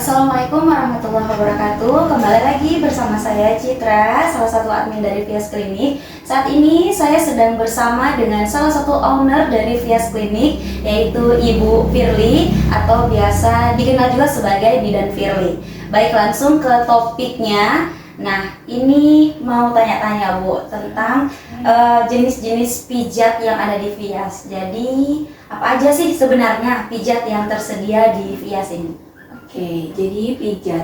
Assalamualaikum warahmatullahi wabarakatuh. Kembali lagi bersama saya Citra, salah satu admin dari Vias Klinik. Saat ini saya sedang bersama dengan salah satu owner dari Vias Klinik, yaitu Ibu Firly atau biasa dikenal juga sebagai Bidan Firly. Baik, langsung ke topiknya. Nah, ini mau tanya-tanya Bu tentang jenis-jenis pijat yang ada di Vias. Jadi, apa aja sih sebenarnya pijat yang tersedia di Vias ini? Oke, jadi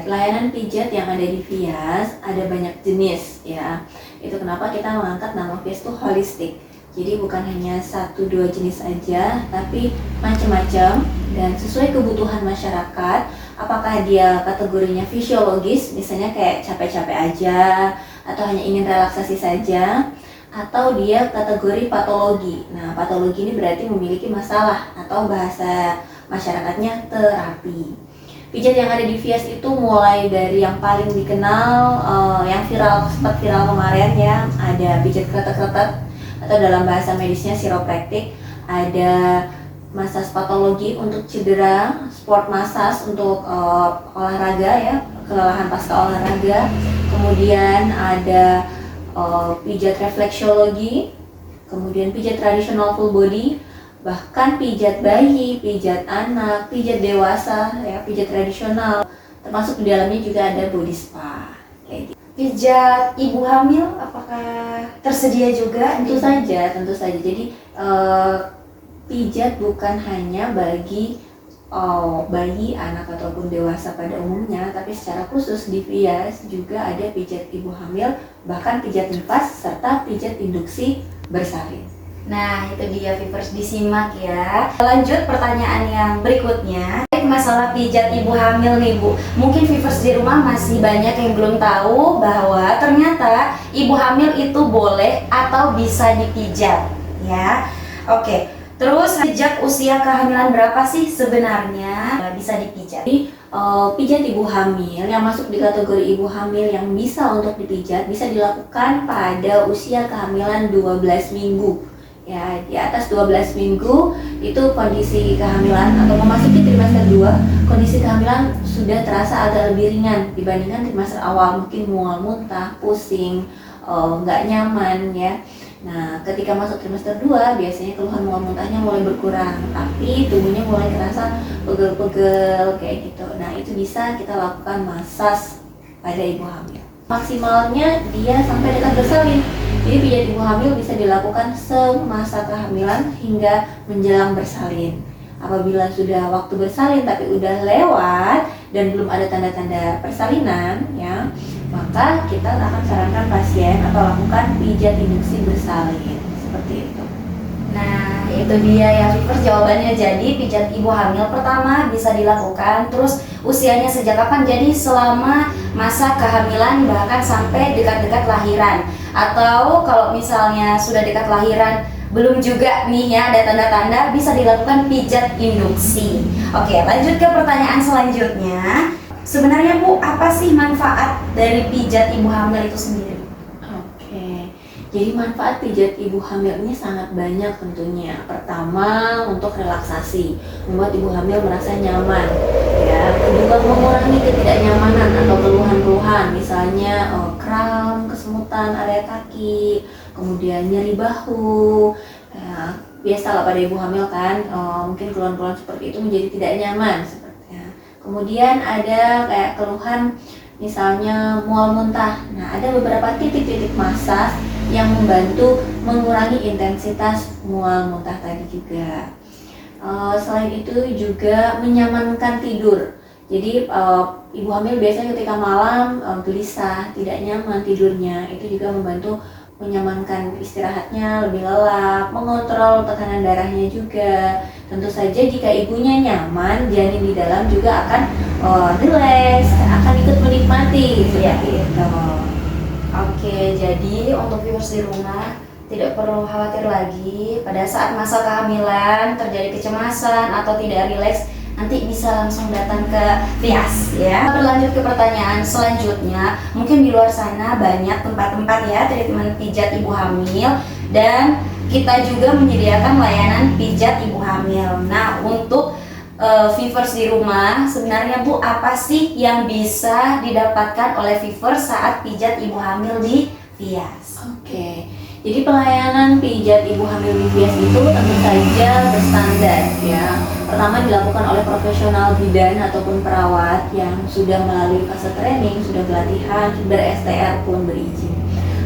layanan pijat yang ada di Vias ada banyak jenis ya. Itu kenapa kita mengangkat nama Vias itu holistik. Jadi bukan hanya 1-2 jenis aja, tapi macam-macam dan sesuai kebutuhan masyarakat. Apakah dia kategorinya fisiologis, misalnya kayak capek-capek aja, atau hanya ingin relaksasi saja, atau dia kategori patologi. Nah, patologi ini berarti memiliki masalah atau bahasa masyarakatnya terapi. Pijat yang ada di Vias itu mulai dari yang paling dikenal, yang sempat viral kemarin ya, ada pijat kretek-kretek atau dalam bahasa medisnya chiropractic, ada massage patologi untuk cedera, sport massage untuk olahraga ya, kelelahan pasca olahraga, kemudian ada pijat refleksiologi, kemudian pijat tradisional full body, bahkan pijat bayi, pijat anak, pijat dewasa, ya, pijat tradisional, termasuk di dalamnya juga ada body spa. Kayak gitu. Pijat ibu hamil apakah tersedia juga? Tentu saja. Jadi pijat bukan hanya bagi bayi, anak ataupun dewasa pada umumnya, tapi secara khusus di Vias juga ada pijat ibu hamil, bahkan pijat nifas serta pijat induksi bersalin. Nah, itu dia Vivers, disimak ya. Lanjut pertanyaan yang berikutnya. Masalah pijat ibu hamil nih Bu. Mungkin Vivers di rumah masih banyak yang belum tahu bahwa ternyata ibu hamil itu boleh atau bisa dipijat ya. Oke. Terus sejak usia kehamilan berapa sih sebenarnya bisa dipijat? Jadi pijat ibu hamil yang masuk di kategori ibu hamil yang bisa untuk dipijat bisa dilakukan pada usia kehamilan 12 minggu. Ya, di atas 12 minggu itu kondisi kehamilan atau memasuki trimester 2, kondisi kehamilan sudah terasa agak lebih ringan dibandingkan trimester awal, mungkin mual, muntah, pusing, nggak nyaman ya. Nah, ketika masuk trimester 2 biasanya keluhan mual muntahnya mulai berkurang, tapi tubuhnya mulai terasa pegel-pegel kayak gitu. Nah, itu bisa kita lakukan massage pada ibu hamil. Maksimalnya dia sampai dekat bersalin. Jadi pijat ibu hamil bisa dilakukan semasa kehamilan hingga menjelang bersalin. Apabila sudah waktu bersalin tapi udah lewat dan belum ada tanda-tanda persalinan ya, maka kita akan sarankan pasien atau lakukan pijat induksi bersalin seperti itu. Nah, itu dia ya Vivers jawabannya. Jadi pijat ibu hamil pertama bisa dilakukan, terus usianya sejak kapan? Jadi selama masa kehamilan bahkan sampai dekat-dekat lahiran. Atau kalau misalnya sudah dekat lahiran belum juga nih ya ada tanda-tanda, bisa dilakukan pijat induksi. Oke, lanjut ke pertanyaan selanjutnya. Sebenarnya Bu, apa sih manfaat dari pijat ibu hamil itu sendiri? Jadi manfaat pijat ibu hamil ini sangat banyak tentunya. Pertama, untuk relaksasi, membuat ibu hamil merasa nyaman. Ya, juga mengurangi ketidaknyamanan atau keluhan-keluhan, misalnya kram, kesemutan area kaki, kemudian nyeri bahu. Ya, biasalah pada ibu hamil kan, mungkin keluhan-keluhan seperti itu menjadi tidak nyaman. Kemudian ada kayak keluhan, misalnya mual muntah. Nah, ada beberapa titik-titik massage yang membantu mengurangi intensitas mual muntah tadi juga. Selain itu juga menyamankan tidur. Jadi ibu hamil biasanya ketika malam gelisah, tidak nyaman tidurnya, itu juga membantu menyamankan istirahatnya, lebih lelap, mengontrol tekanan darahnya juga. Tentu saja jika ibunya nyaman, janin di dalam juga akan relax, akan ikut menikmati seperti itu. Oke, jadi untuk viewers di rumah tidak perlu khawatir lagi pada saat masa kehamilan terjadi kecemasan atau tidak rileks, nanti bisa langsung datang ke Vias ya. Berlanjut ke pertanyaan selanjutnya, mungkin di luar sana banyak tempat-tempat ya treatment pijat ibu hamil, dan kita juga menyediakan layanan pijat ibu hamil. Nah, untuk viewers di rumah, sebenarnya Bu, apa sih yang bisa didapatkan oleh viewers saat pijat ibu hamil di Vias? Oke, jadi pelayanan pijat ibu hamil di Vias itu tentu saja berstandar ya. Pertama dilakukan oleh profesional bidan ataupun perawat yang sudah melalui fase training, sudah pelatihan, ber-STR pun berizin.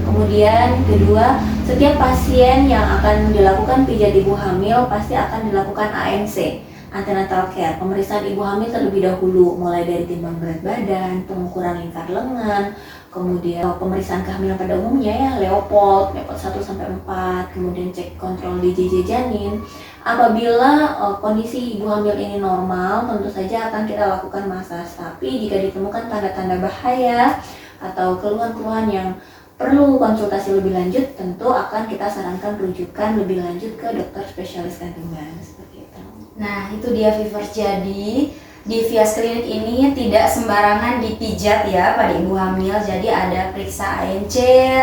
Kemudian kedua, setiap pasien yang akan dilakukan pijat ibu hamil pasti akan dilakukan ANC, antenatal care, pemeriksaan ibu hamil terlebih dahulu, mulai dari timbang berat badan, pengukuran lingkar lengan, kemudian pemeriksaan kehamilan pada umumnya ya, Leopold 1 sampai 4, kemudian cek kontrol DJJ janin. Apabila kondisi ibu hamil ini normal, tentu saja akan kita lakukan massage. Tapi jika ditemukan tanda-tanda bahaya atau keluhan-keluhan yang perlu konsultasi lebih lanjut, tentu akan kita sarankan rujukan lebih lanjut ke dokter spesialis kandungan seperti itu. Nah, itu dia viewers. Jadi di Vias Klinik ini tidak sembarangan dipijat ya pada ibu hamil. Jadi ada periksa ANC,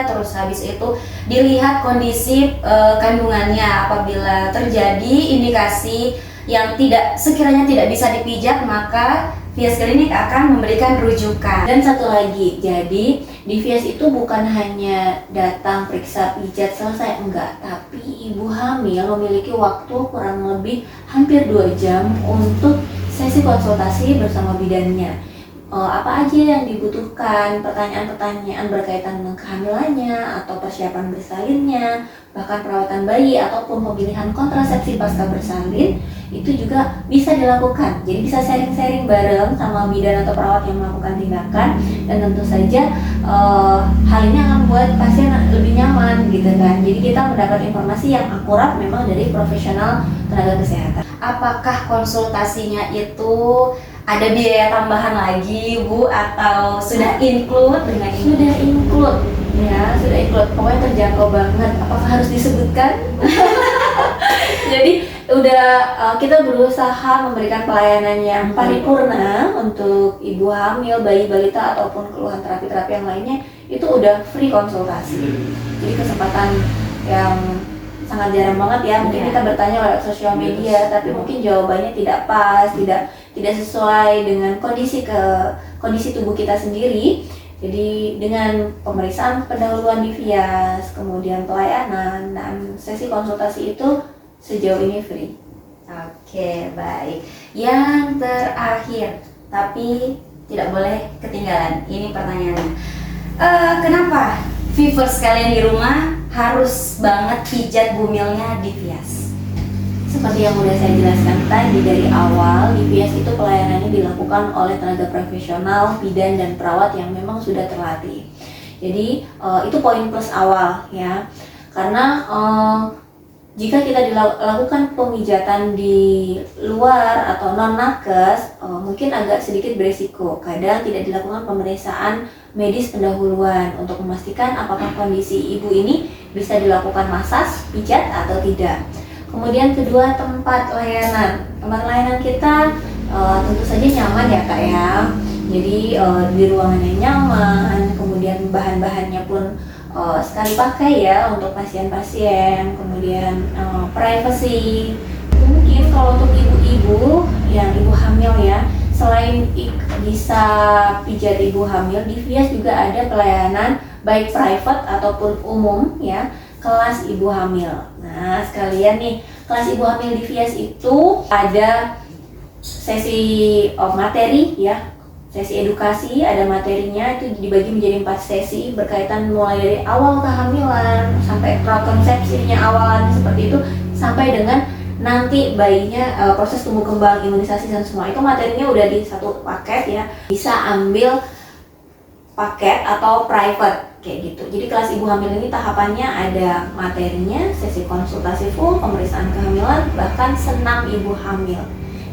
terus habis itu dilihat kondisi kandungannya. Apabila terjadi indikasi yang sekiranya tidak bisa dipijat, maka Vias Klinik akan memberikan rujukan. Dan satu lagi, jadi di Vias itu bukan hanya datang periksa pijat selesai, enggak, tapi ibu hamil memiliki waktu kurang lebih hampir 2 jam untuk sesi konsultasi bersama bidannya. Apa aja yang dibutuhkan, pertanyaan-pertanyaan berkaitan dengan kehamilannya atau persiapan bersalinnya, bahkan perawatan bayi ataupun pemilihan kontrasepsi pasca bersalin, itu juga bisa dilakukan. Jadi bisa sharing-sharing bareng sama bidan atau perawat yang melakukan tindakan, dan tentu saja hal ini akan membuat pasien lebih nyaman gitu kan. Jadi kita mendapat informasi yang akurat memang dari profesional tenaga kesehatan. Apakah konsultasinya itu ada biaya tambahan lagi Bu, atau sudah include dengan ini? Sudah include ya, sudah include, pokoknya terjangkau banget. Apakah harus disebutkan? Jadi kita berusaha memberikan pelayanan yang paripurna untuk ibu hamil, bayi balita ataupun keluhan terapi-terapi yang lainnya, itu udah free konsultasi. Jadi kesempatan yang sangat jarang banget ya. Mungkin kita bertanya lewat sosial media, tapi mungkin jawabannya tidak pas, tidak sesuai dengan kondisi tubuh kita sendiri. Jadi dengan pemeriksaan pendahuluan di Vias, kemudian pelayanan dan sesi konsultasi itu sejauh ini free. Oke, baik. Yang terakhir, tapi tidak boleh ketinggalan, ini pertanyaannya. Kenapa viewers kalian di rumah harus banget pijat bumilnya di Vias? Seperti yang udah saya jelaskan tadi dari awal, di Vias itu pelayanannya dilakukan oleh tenaga profesional, bidan dan perawat yang memang sudah terlatih. Jadi itu poin plus awal ya, karena jika kita dilakukan pemijatan di luar atau non nakes, mungkin agak sedikit beresiko. Kadang tidak dilakukan pemeriksaan medis pendahuluan untuk memastikan apakah kondisi ibu ini bisa dilakukan massage, pijat atau tidak. Kemudian kedua, tempat layanan. Tempat layanan kita tentu saja nyaman ya Kak ya. Jadi di ruangan yang nyaman, kemudian bahan-bahannya pun sekali pakai ya untuk pasien-pasien, kemudian privacy. Mungkin kalau untuk ibu-ibu yang ibu hamil ya, selain bisa pijat ibu hamil, di Vias juga ada pelayanan baik private ataupun umum ya, kelas ibu hamil. Nah sekalian nih, kelas ibu hamil di Vias itu ada sesi materi ya, sesi edukasi, ada materinya, itu dibagi menjadi 4 sesi berkaitan mulai dari awal kehamilan sampai prakonsepsinya awalan seperti itu, sampai dengan nanti bayinya proses tumbuh kembang, imunisasi dan semua itu materinya udah di satu paket ya. Bisa ambil paket atau private kayak gitu. Jadi kelas ibu hamil ini tahapannya ada materinya, sesi konsultasi full, pemeriksaan kehamilan, bahkan senam ibu hamil,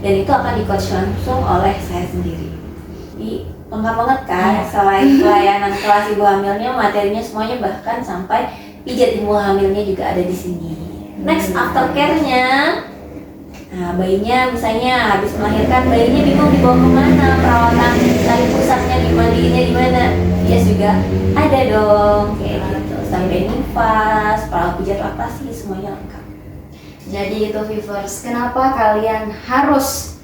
dan itu akan di-coach langsung oleh saya sendiri. Jadi lengkap banget kan, selain pelayanan kelas ibu hamilnya, materinya semuanya, bahkan sampai pijat ibu hamilnya juga ada di sini. Next, aftercare-nya, nah bayinya misalnya habis melahirkan, bayinya bingung dibawa kemana, perawatan tali pusatnya dimandiinnya di mana, Vias juga ada dong kayak gitu, sampai nifas, perawat pijat laktasi, semuanya lengkap. Jadi itu viewers, kenapa kalian harus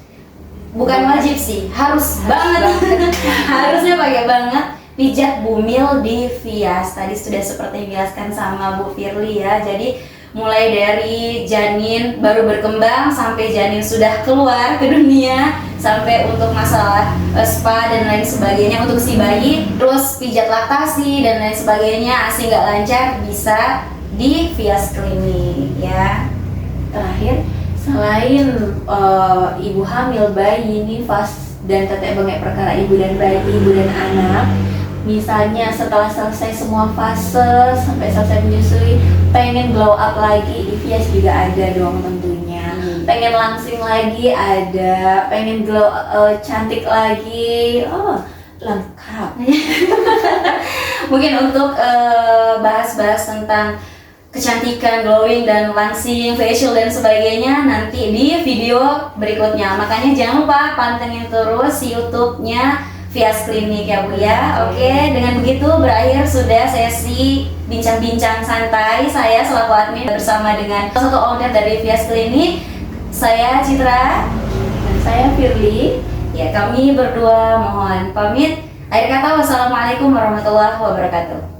bukan wajib sih, harus banget. Harusnya pakai banget pijat bumil di Vias. Tadi sudah seperti dijelaskan sama Bu Firly ya. Jadi mulai dari janin baru berkembang sampai janin sudah keluar ke dunia, sampai untuk masalah spa dan lain sebagainya untuk si bayi, terus pijat laktasi dan lain sebagainya, ASI nggak lancar, bisa di Vias Klinik ya. Terakhir, selain ibu hamil, bayi, nifas, dan tetek bengek perkara ibu dan bayi, ibu dan anak, misalnya setelah selesai semua fase sampai selesai menyusui, pengen glow up lagi, di Vias juga ada dong tentunya. Pengen langsing lagi ada, pengen glow cantik lagi, oh lengkap. Mungkin untuk bahas-bahas tentang kecantikan, glowing dan langsing, facial dan sebagainya nanti di video berikutnya. Makanya jangan lupa pantengin terus YouTube-nya Vias Klinik ya Bu ya. Oke, dengan begitu berakhir sudah sesi bincang-bincang santai saya selaku admin bersama dengan salah satu owner dari Vias Klinik. Saya Citra Dan saya Firly. ya, kami berdua mohon pamit. Akhir kata, wassalamualaikum warahmatullahi wabarakatuh.